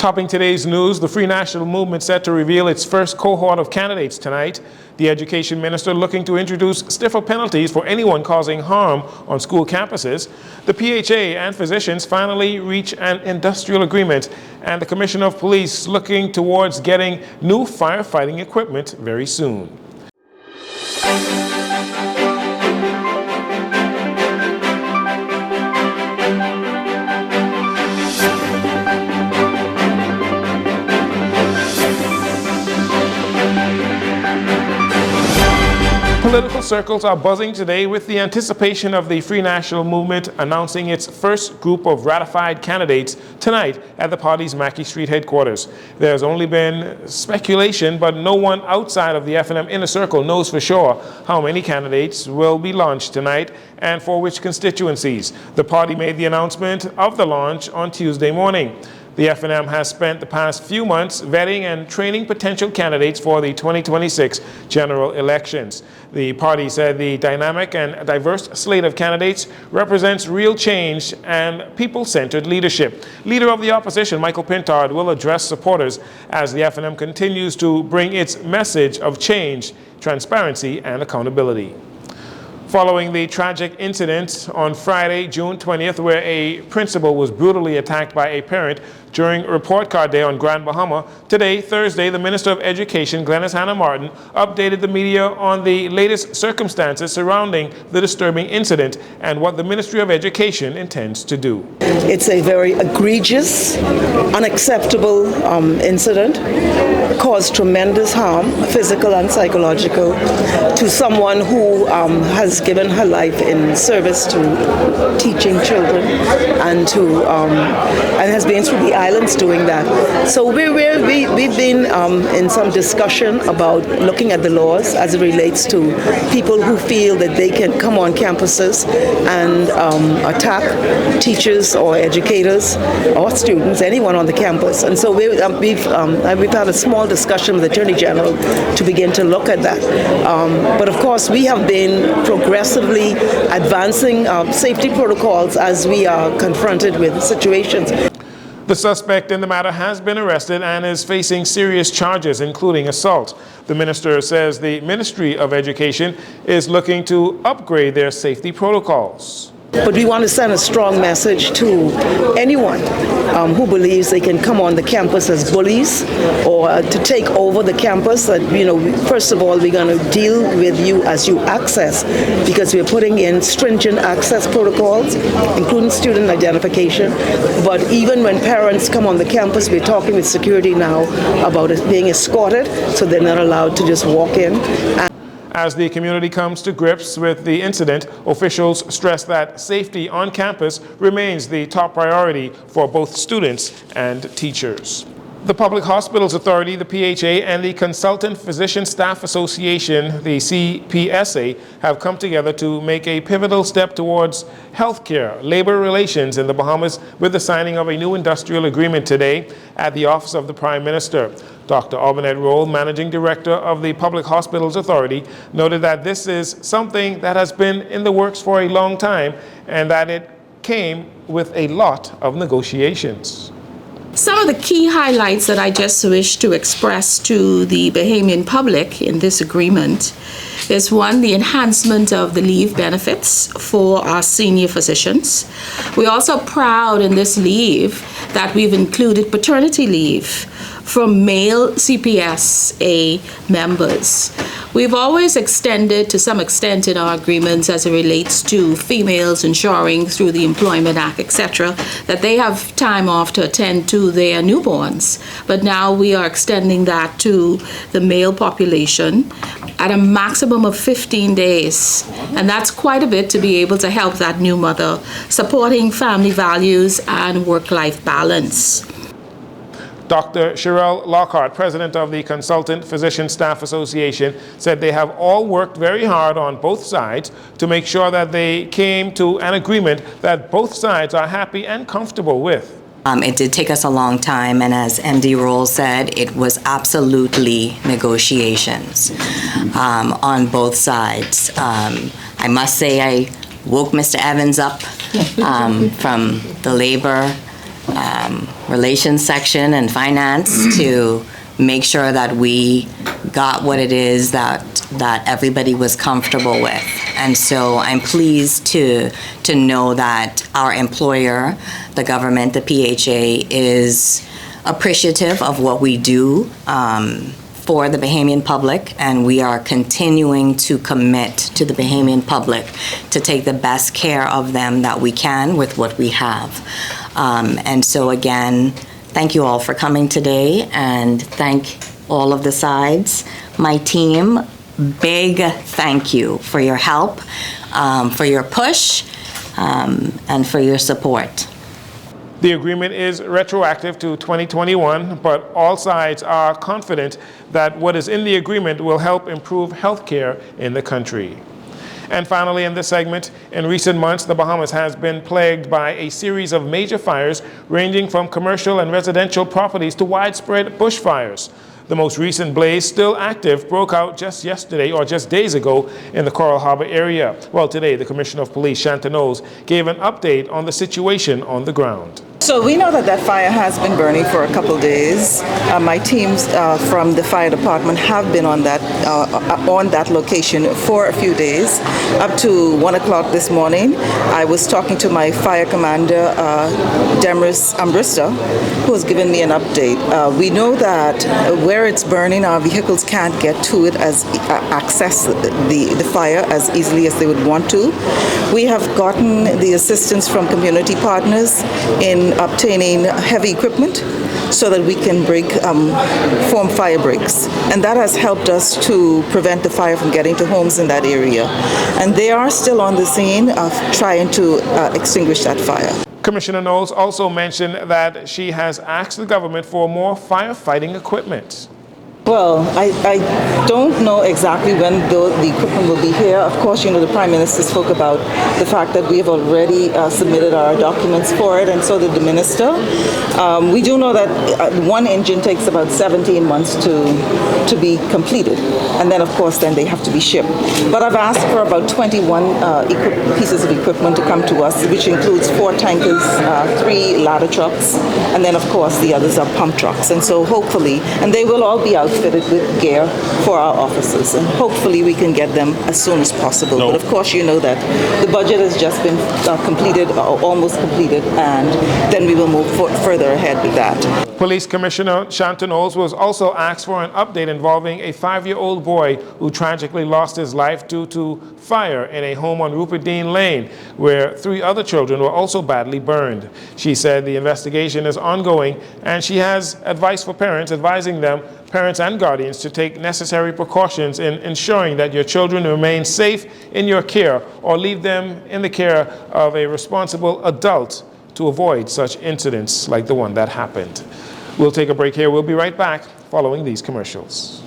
Topping today's news, the Free National Movement set to reveal its first cohort of candidates tonight. The Education Minister looking to introduce stiffer penalties for anyone causing harm on school campuses. The PHA and physicians finally reach an industrial agreement, and the Commissioner of Police looking towards getting new firefighting equipment very soon. Political circles are buzzing today with the anticipation of the Free National Movement announcing its first group of ratified candidates tonight at the party's Mackey Street headquarters. There's only been speculation, but no one outside of the F&M inner circle knows for sure how many candidates will be launched tonight and for which constituencies. The party made the announcement of the launch on Tuesday morning. The F&M has spent the past few months vetting and training potential candidates for the 2026 general elections. The party said the dynamic and diverse slate of candidates represents real change and people-centered leadership. Leader of the opposition, Michael Pintard, will address supporters as the F&M continues to bring its message of change, transparency, and accountability. Following the tragic incident on Friday, June 20th, where a principal was brutally attacked by a parent during Report Card Day on Grand Bahama, today, Thursday, the Minister of Education, Glenys Hannah Martin, updated the media on the latest circumstances surrounding the disturbing incident and what the Ministry of Education intends to do. It's a very egregious, unacceptable incident, caused tremendous harm, physical and psychological, to someone who has given her life in service to teaching children and has been through the islands doing that. So we've been in some discussion about looking at the laws as it relates to people who feel that they can come on campuses and attack teachers or educators or students, anyone on the campus. And so we've had a small discussion with the Attorney General to begin to look at that. But of course, we have been progressively advancing safety protocols as we are confronted with situations. The suspect in the matter has been arrested and is facing serious charges, including assault. The minister says the Ministry of Education is looking to upgrade their safety protocols. But we want to send a strong message to anyone who believes they can come on the campus as bullies or to take over the campus. That, first of all, we're going to deal with you as you access, because we're putting in stringent access protocols, including student identification. But even when parents come on the campus, we're talking with security now about it being escorted, so they're not allowed to just walk in. As the community comes to grips with the incident, officials stress that safety on campus remains the top priority for both students and teachers. The Public Hospitals Authority, the PHA, and the Consultant Physician Staff Association, the CPSA, have come together to make a pivotal step towards healthcare, labor relations in the Bahamas with the signing of a new industrial agreement today at the Office of the Prime Minister. Dr. Auburnet Roll, Managing Director of the Public Hospitals Authority, noted that this is something that has been in the works for a long time and that it came with a lot of negotiations. Some of the key highlights that I just wish to express to the Bahamian public in this agreement is, one, the enhancement of the leave benefits for our senior physicians. We're also proud in this leave that we've included paternity leave for male CPSA members. We've always extended to some extent in our agreements as it relates to females ensuring through the Employment Act, etc., that they have time off to attend to their newborns. But now we are extending that to the male population at a maximum of 15 days. And that's quite a bit to be able to help that new mother, supporting family values and work-life balance. Dr. Sherelle Lockhart, president of the Consultant Physician Staff Association, said they have all worked very hard on both sides to make sure that they came to an agreement that both sides are happy and comfortable with. It did take us a long time, and as MD Roll said, it was absolutely negotiations on both sides. I must say I woke Mr. Evans up from the labor relations section and finance to make sure that we got what it is that everybody was comfortable with. And so I'm pleased to know that our employer, the government, the PHA, is appreciative of what we do for the Bahamian public, and we are continuing to commit to the Bahamian public to take the best care of them that we can with what we have. And so again, thank you all for coming today, and thank all of the sides. My team, big thank you for your help, for your push, and for your support. The agreement is retroactive to 2021, but all sides are confident that what is in the agreement will help improve health care in the country. And finally, in this segment, in recent months, the Bahamas has been plagued by a series of major fires ranging from commercial and residential properties to widespread bushfires. The most recent blaze, still active, broke out just yesterday or just days ago in the Coral Harbor area. Well, today, the Commissioner of Police, Jcn News, gave an update on the situation on the ground. So we know that fire has been burning for a couple days. My teams from the fire department have been on that location for a few days, up to 1 o'clock this morning. I was talking to my fire commander, Demris Ambrista, who has given me an update. We know that where it's burning, our vehicles can't get to it access the fire as easily as they would want to. We have gotten the assistance from community partners in obtaining heavy equipment so that we can form fire breaks. And that has helped us to prevent the fire from getting to homes in that area. And they are still on the scene of trying to extinguish that fire. Commissioner Knowles also mentioned that she has asked the government for more firefighting equipment. Well, I don't know exactly when the equipment will be here. Of course, the Prime Minister spoke about the fact that we have already submitted our documents for it, and so did the Minister. We do know that one engine takes about 17 months to be completed, and then, of course, then they have to be shipped. But I've asked for about 21 pieces of equipment to come to us, which includes 4 tankers, 3 ladder trucks, and then, of course, the others are pump trucks. And so hopefully, and they will all be outfitted with gear for our officers, and hopefully we can get them as soon as possible. But of course, you know that the budget has just been completed, or almost completed, and then we will move further ahead with that. Police Commissioner Jcn News was also asked for an update involving a 5-year-old boy who tragically lost his life due to fire in a home on Rupert Dean Lane, where 3 other children were also badly burned. She said the investigation is ongoing, and she has advice for parents, advising them, parents and guardians, to take necessary precautions in ensuring that your children remain safe in your care or leave them in the care of a responsible adult to avoid such incidents like the one that happened. We'll take a break here. We'll be right back following these commercials.